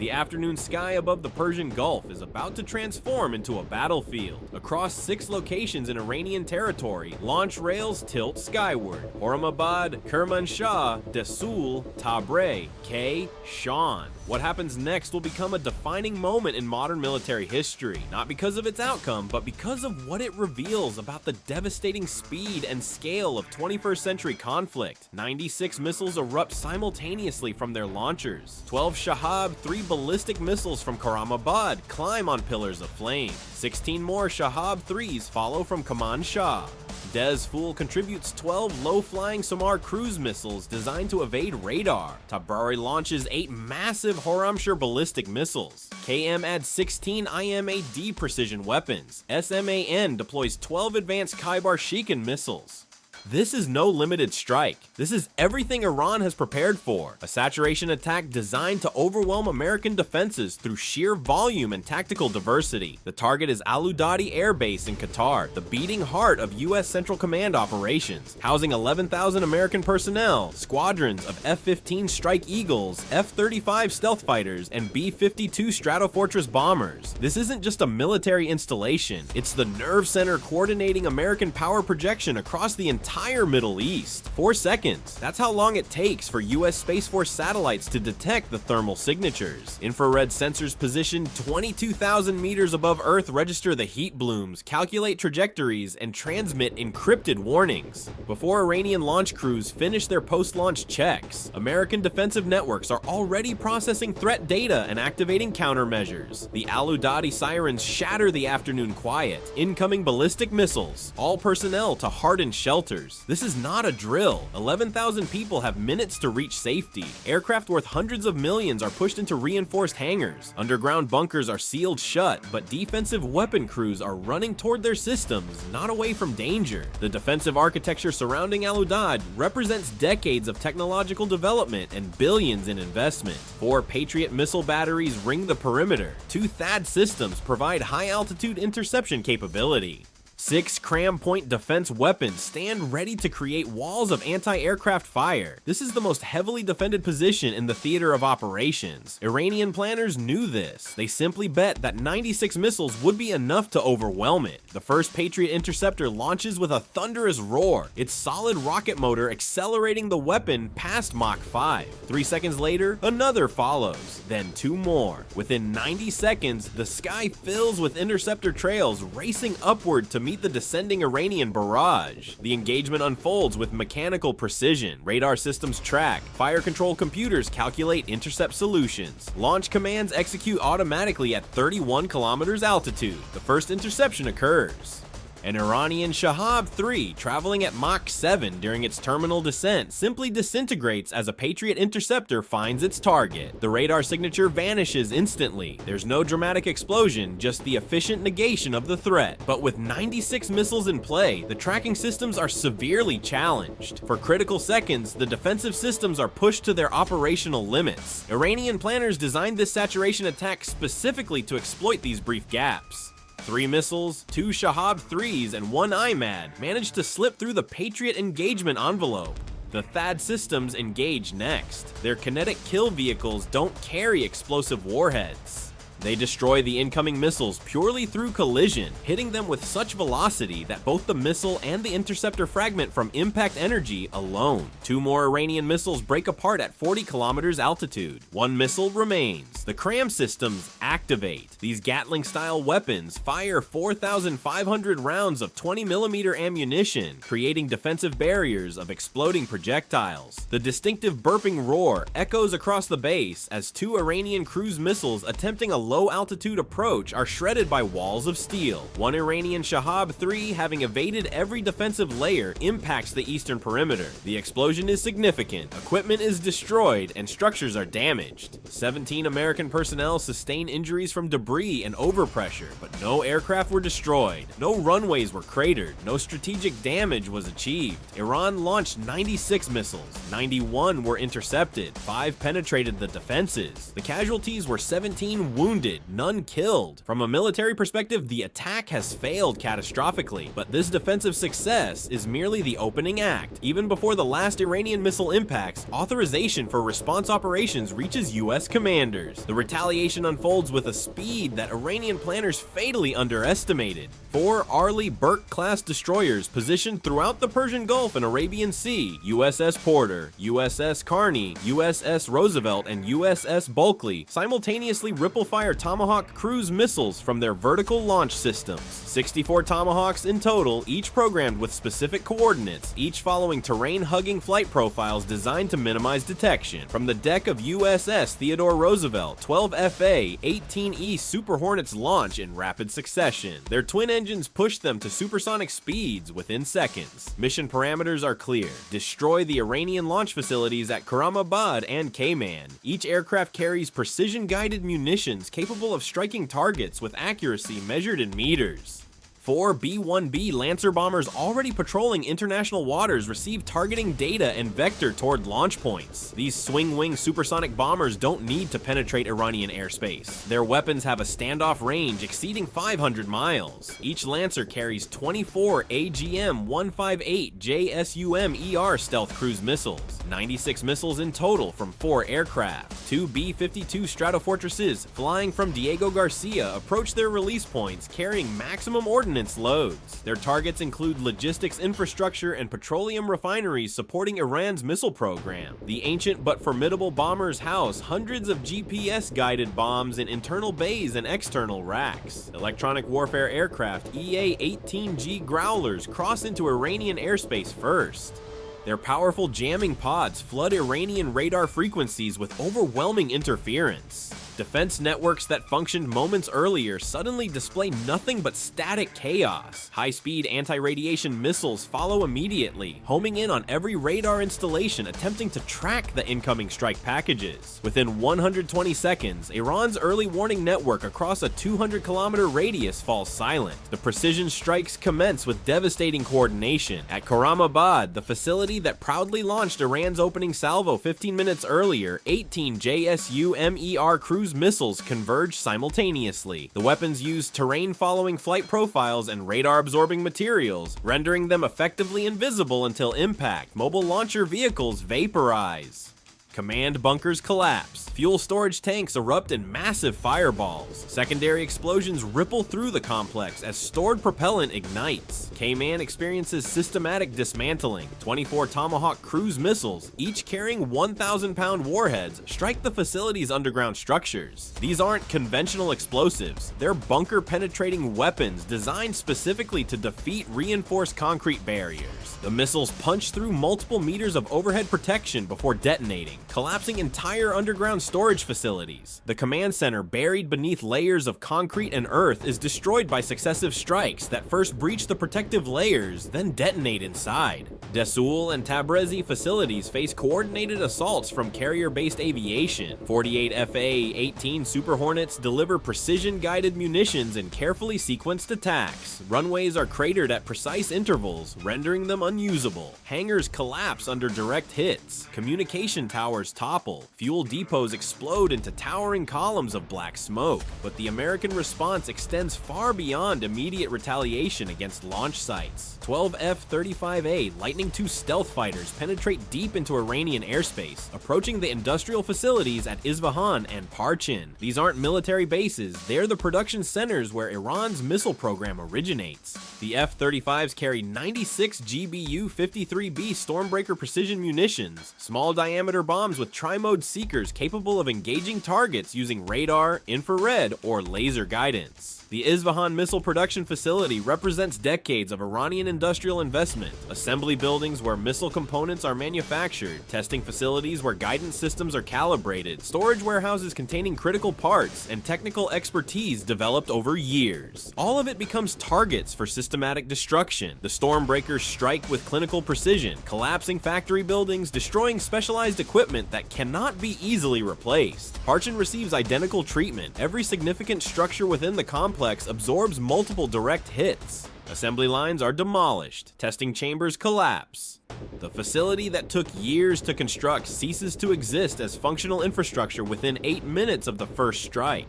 The afternoon sky above the Persian Gulf is about to transform into a battlefield. Across 6 locations in Iranian territory, launch rails tilt skyward: Hormabad, Kermanshah, Desul, Tabriz, K, Shan. What happens next will become a defining moment in modern military history, not because of its outcome, but because of what it reveals about the devastating speed and scale of 21st century conflict. 96 missiles erupt simultaneously from their launchers. 12 Shahab 3 ballistic missiles from Karamabad climb on pillars of flame. 16 more Shahab 3s follow from Kaman Shah. Dez Fool contributes 12 low-flying Samar cruise missiles designed to evade radar. Tabrari launches 8 massive Horamshire ballistic missiles. KM adds 16 IMAD precision weapons. SMAN deploys 12 advanced Khyber Shikan missiles. This is no limited strike. This is everything Iran has prepared for. A saturation attack designed to overwhelm American defenses through sheer volume and tactical diversity. The target is Udeid Air Base in Qatar, the beating heart of U.S. Central Command operations, housing 11,000 American personnel, squadrons of F-15 Strike Eagles, F-35 stealth fighters, and B-52 Stratofortress bombers. This isn't just a military installation, it's the nerve center coordinating American power projection across the entire Middle East. 4 seconds. That's how long it takes for U.S. Space Force satellites to detect the thermal signatures. Infrared sensors positioned 22,000 meters above Earth register the heat blooms, calculate trajectories, and transmit encrypted warnings. Before Iranian launch crews finish their post-launch checks, American defensive networks are already processing threat data and activating countermeasures. The Al-Udeid sirens shatter the afternoon quiet. Incoming ballistic missiles. All personnel to hardened shelters. This is not a drill. 11,000 people have minutes to reach safety. Aircraft worth hundreds of millions are pushed into reinforced hangars. Underground bunkers are sealed shut, but defensive weapon crews are running toward their systems, not away from danger. The defensive architecture surrounding Al-Udeid represents decades of technological development and billions in investment. 4 Patriot missile batteries ring the perimeter. 2 THAAD systems provide high-altitude interception capability. 6 cram point defense weapons stand ready to create walls of anti-aircraft fire. This is the most heavily defended position in the theater of operations. Iranian planners knew this. They simply bet that 96 missiles would be enough to overwhelm it. The first Patriot interceptor launches with a thunderous roar, its solid rocket motor accelerating the weapon past Mach 5. 3 seconds later, another follows, then 2 more. Within 90 seconds, the sky fills with interceptor trails racing upward to meet the descending Iranian barrage. The engagement unfolds with mechanical precision. Radar systems track, fire control computers calculate intercept solutions. Launch commands execute automatically at 31 kilometers altitude. The first interception occurs. An Iranian Shahab 3 traveling at Mach 7 during its terminal descent simply disintegrates as a Patriot interceptor finds its target. The radar signature vanishes instantly. There's no dramatic explosion, just the efficient negation of the threat. But with 96 missiles in play, the tracking systems are severely challenged. For critical seconds, the defensive systems are pushed to their operational limits. Iranian planners designed this saturation attack specifically to exploit these brief gaps. 3 missiles, 2 Shahab 3s, and 1 IMAD managed to slip through the Patriot engagement envelope. The THAAD systems engage next. Their kinetic kill vehicles don't carry explosive warheads. They destroy the incoming missiles purely through collision, hitting them with such velocity that both the missile and the interceptor fragment from impact energy alone. 2 more Iranian missiles break apart at 40 kilometers altitude. 1 missile remains. The cram systems activate. These Gatling-style weapons fire 4,500 rounds of 20mm ammunition, creating defensive barriers of exploding projectiles. The distinctive burping roar echoes across the base as 2 Iranian cruise missiles attempting a low-altitude approach are shredded by walls of steel. 1 Iranian Shahab 3, having evaded every defensive layer, impacts the eastern perimeter. The explosion is significant, equipment is destroyed, and structures are damaged. 17 American personnel sustain injuries from debris and overpressure, but no aircraft were destroyed, no runways were cratered, no strategic damage was achieved. Iran launched 96 missiles, 91 were intercepted, 5 penetrated the defenses. The casualties were 17 wounded wounded, none killed. From a military perspective, the attack has failed catastrophically, but this defensive success is merely the opening act. Even before the last Iranian missile impacts, authorization for response operations reaches US commanders. The retaliation unfolds with a speed that Iranian planners fatally underestimated. 4 Arleigh Burke-class destroyers positioned throughout the Persian Gulf and Arabian Sea, USS Porter, USS Carney, USS Roosevelt, and USS Bulkley, simultaneously ripple-fire Tomahawk cruise missiles from their vertical launch systems. 64 Tomahawks in total, each programmed with specific coordinates, each following terrain-hugging flight profiles designed to minimize detection. From the deck of USS Theodore Roosevelt, 12 FA, 18E Super Hornets launch in rapid succession. Their twin engines push them to supersonic speeds within seconds. Mission parameters are clear. Destroy the Iranian launch facilities at Karamabad and Cayman. Each aircraft carries precision-guided munitions capable of striking targets with accuracy measured in meters. 4 B-1B Lancer bombers already patrolling international waters receive targeting data and vector toward launch points. These swing-wing supersonic bombers don't need to penetrate Iranian airspace. Their weapons have a standoff range exceeding 500 miles. Each Lancer carries 24 AGM-158 JSUM-ER stealth cruise missiles, 96 missiles in total from 4 aircraft. 2 B-52 Stratofortresses flying from Diego Garcia approach their release points carrying maximum ordnance loads. Their targets include logistics infrastructure and petroleum refineries supporting Iran's missile program. The ancient but formidable bombers house hundreds of GPS-guided bombs in internal bays and external racks. Electronic warfare aircraft EA-18G Growlers cross into Iranian airspace first. Their powerful jamming pods flood Iranian radar frequencies with overwhelming interference. Defense networks that functioned moments earlier suddenly display nothing but static chaos. High-speed anti-radiation missiles follow immediately, homing in on every radar installation attempting to track the incoming strike packages. Within 120 seconds, Iran's early warning network across a 200-kilometer radius falls silent. The precision strikes commence with devastating coordination. At Karamabad, the facility that proudly launched Iran's opening salvo 15 minutes earlier, 18 JSU-MER cruise missiles converge simultaneously. The weapons use terrain-following flight profiles and radar-absorbing materials, rendering them effectively invisible until impact. Mobile launcher vehicles vaporize. Command bunkers collapse. Fuel storage tanks erupt in massive fireballs. Secondary explosions ripple through the complex as stored propellant ignites. Cayman experiences systematic dismantling. 24 Tomahawk cruise missiles, each carrying 1,000-pound warheads, strike the facility's underground structures. These aren't conventional explosives. They're bunker-penetrating weapons designed specifically to defeat reinforced concrete barriers. The missiles punch through multiple meters of overhead protection before detonating, collapsing entire underground storage facilities. The command center, buried beneath layers of concrete and earth, is destroyed by successive strikes that first breach the protective layers, then detonate inside. Desul and Tabrizi facilities face coordinated assaults from carrier-based aviation. 48 FA-18 Super Hornets deliver precision-guided munitions in carefully sequenced attacks. Runways are cratered at precise intervals, rendering them unusable. Hangars collapse under direct hits. Communication towers topple. Fuel depots explode into towering columns of black smoke. But the American response extends far beyond immediate retaliation against launch sites. 12 F-35A Lightning II stealth fighters penetrate deep into Iranian airspace, approaching the industrial facilities at Isfahan and Parchin. These aren't military bases, they're the production centers where Iran's missile program originates. The F-35s carry 96 GBU-53B Stormbreaker precision munitions, small diameter bombs with tri-mode seekers capable of engaging targets using radar, infrared, or laser guidance. The Isfahan missile production facility represents decades of Iranian industrial investment, assembly buildings where missile components are manufactured, testing facilities where guidance systems are calibrated, storage warehouses containing critical parts, and technical expertise developed over years. All of it becomes targets for systematic destruction. The Stormbreakers strike with clinical precision, collapsing factory buildings, destroying specialized equipment that cannot be easily replaced. Parchin receives identical treatment. Every significant structure within the complex absorbs multiple direct hits. Assembly lines are demolished. Testing chambers collapse. The facility that took years to construct ceases to exist as functional infrastructure within 8 minutes of the first strike.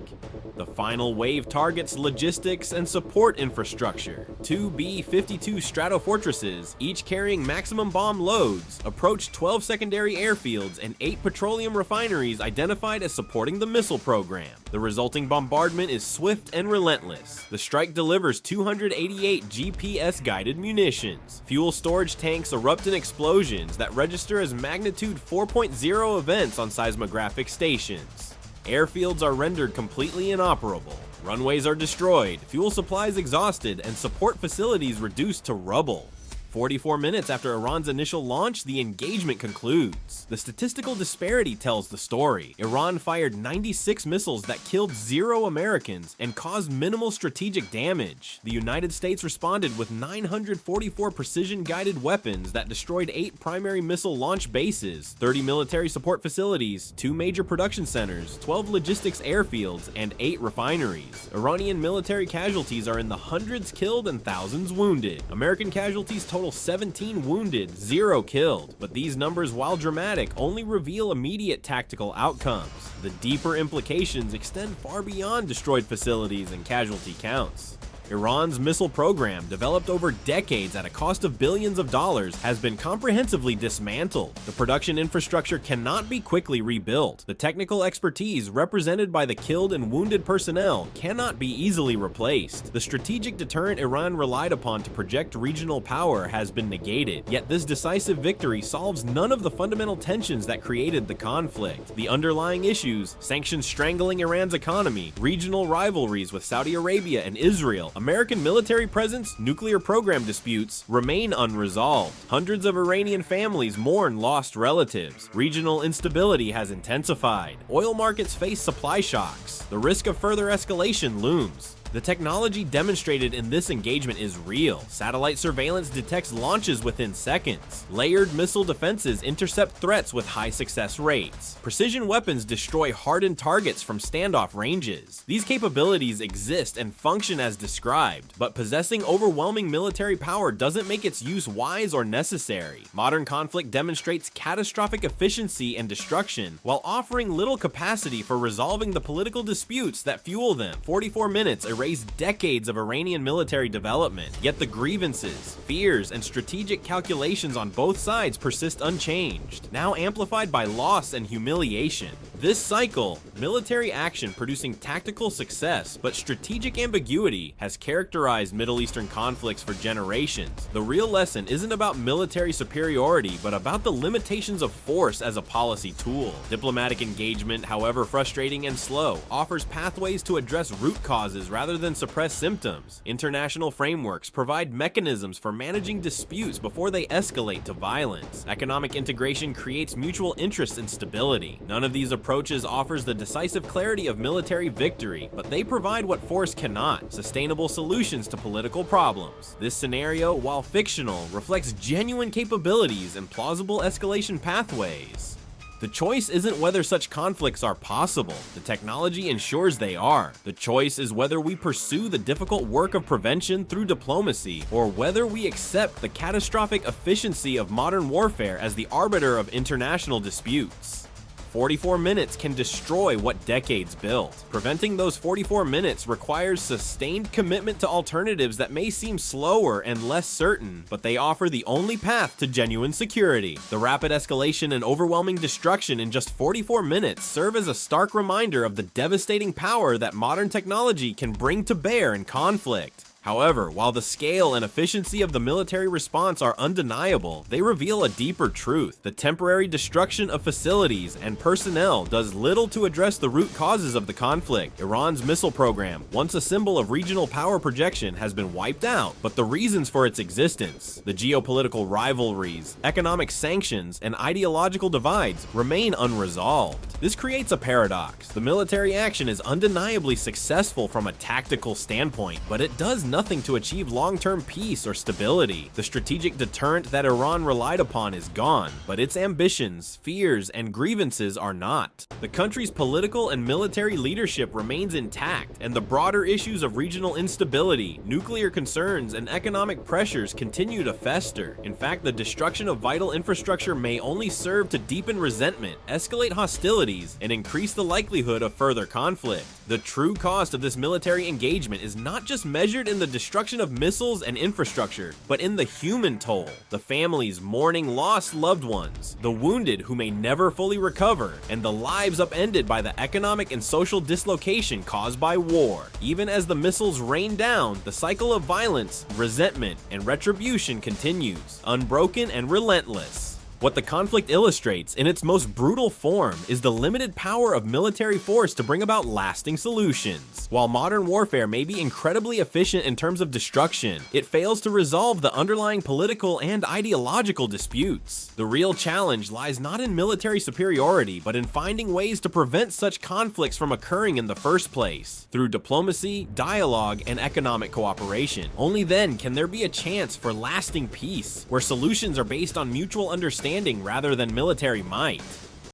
The final wave targets logistics and support infrastructure. Two B-52 Stratofortresses, each carrying maximum bomb loads, approached 12 secondary airfields and 8 petroleum refineries identified as supporting the missile program. The resulting bombardment is swift and relentless. The strike delivers 288 GPS-guided munitions. Fuel storage tanks erupt in explosions that register as magnitude 4.0 events on seismographic stations. Airfields are rendered completely inoperable. Runways are destroyed, fuel supplies exhausted, and support facilities reduced to rubble. 44 minutes after Iran's initial launch, the engagement concludes. The statistical disparity tells the story. Iran fired 96 missiles that killed 0 Americans and caused minimal strategic damage. The United States responded with 944 precision-guided weapons that destroyed 8 primary missile launch bases, 30 military support facilities, 2 major production centers, 12 logistics airfields, and 8 refineries. Iranian military casualties are in the hundreds killed and thousands wounded. American casualties total 17 wounded, 0 killed, but these numbers, while dramatic, only reveal immediate tactical outcomes. The deeper implications extend far beyond destroyed facilities and casualty counts. Iran's missile program, developed over decades at a cost of billions of dollars, has been comprehensively dismantled. The production infrastructure cannot be quickly rebuilt. The technical expertise represented by the killed and wounded personnel cannot be easily replaced. The strategic deterrent Iran relied upon to project regional power has been negated, yet this decisive victory solves none of the fundamental tensions that created the conflict. The underlying issues, sanctions strangling Iran's economy, regional rivalries with Saudi Arabia and Israel, American military presence, nuclear program disputes remain unresolved. Hundreds of Iranian families mourn lost relatives. Regional instability has intensified. Oil markets face supply shocks. The risk of further escalation looms. The technology demonstrated in this engagement is real. Satellite surveillance detects launches within seconds. Layered missile defenses intercept threats with high success rates. Precision weapons destroy hardened targets from standoff ranges. These capabilities exist and function as described, but possessing overwhelming military power doesn't make its use wise or necessary. Modern conflict demonstrates catastrophic efficiency and destruction, while offering little capacity for resolving the political disputes that fuel them. 44 minutes erased decades of Iranian military development, yet the grievances, fears, and strategic calculations on both sides persist unchanged, now amplified by loss and humiliation. This cycle, military action producing tactical success but strategic ambiguity, has characterized Middle Eastern conflicts for generations. The real lesson isn't about military superiority, but about the limitations of force as a policy tool. Diplomatic engagement, however frustrating and slow, offers pathways to address root causes rather than suppress symptoms. International frameworks provide mechanisms for managing disputes before they escalate to violence. Economic integration creates mutual interest and stability. None of these approaches offers the decisive clarity of military victory, but they provide what force cannot: sustainable solutions to political problems. This scenario, while fictional, reflects genuine capabilities and plausible escalation pathways. The choice isn't whether such conflicts are possible. The technology ensures they are. The choice is whether we pursue the difficult work of prevention through diplomacy, or whether we accept the catastrophic efficiency of modern warfare as the arbiter of international disputes. 44 minutes can destroy what decades built. Preventing those 44 minutes requires sustained commitment to alternatives that may seem slower and less certain, but they offer the only path to genuine security. The rapid escalation and overwhelming destruction in just 44 minutes serve as a stark reminder of the devastating power that modern technology can bring to bear in conflict. However, while the scale and efficiency of the military response are undeniable, they reveal a deeper truth. The temporary destruction of facilities and personnel does little to address the root causes of the conflict. Iran's missile program, once a symbol of regional power projection, has been wiped out, but the reasons for its existence, the geopolitical rivalries, economic sanctions, and ideological divides remain unresolved. This creates a paradox. The military action is undeniably successful from a tactical standpoint, but it does nothing to achieve long-term peace or stability. The strategic deterrent that Iran relied upon is gone, but its ambitions, fears, and grievances are not. The country's political and military leadership remains intact, and the broader issues of regional instability, nuclear concerns, and economic pressures continue to fester. In fact, the destruction of vital infrastructure may only serve to deepen resentment, escalate hostilities, and increase the likelihood of further conflict. The true cost of this military engagement is not just measured in the destruction of missiles and infrastructure, but in the human toll. The families mourning lost loved ones, the wounded who may never fully recover, and the lives upended by the economic and social dislocation caused by war. Even as the missiles rain down, the cycle of violence, resentment, and retribution continues, unbroken and relentless. What the conflict illustrates in its most brutal form is the limited power of military force to bring about lasting solutions. While modern warfare may be incredibly efficient in terms of destruction, it fails to resolve the underlying political and ideological disputes. The real challenge lies not in military superiority, but in finding ways to prevent such conflicts from occurring in the first place, through diplomacy, dialogue, and economic cooperation. Only then can there be a chance for lasting peace, where solutions are based on mutual understanding rather than military might.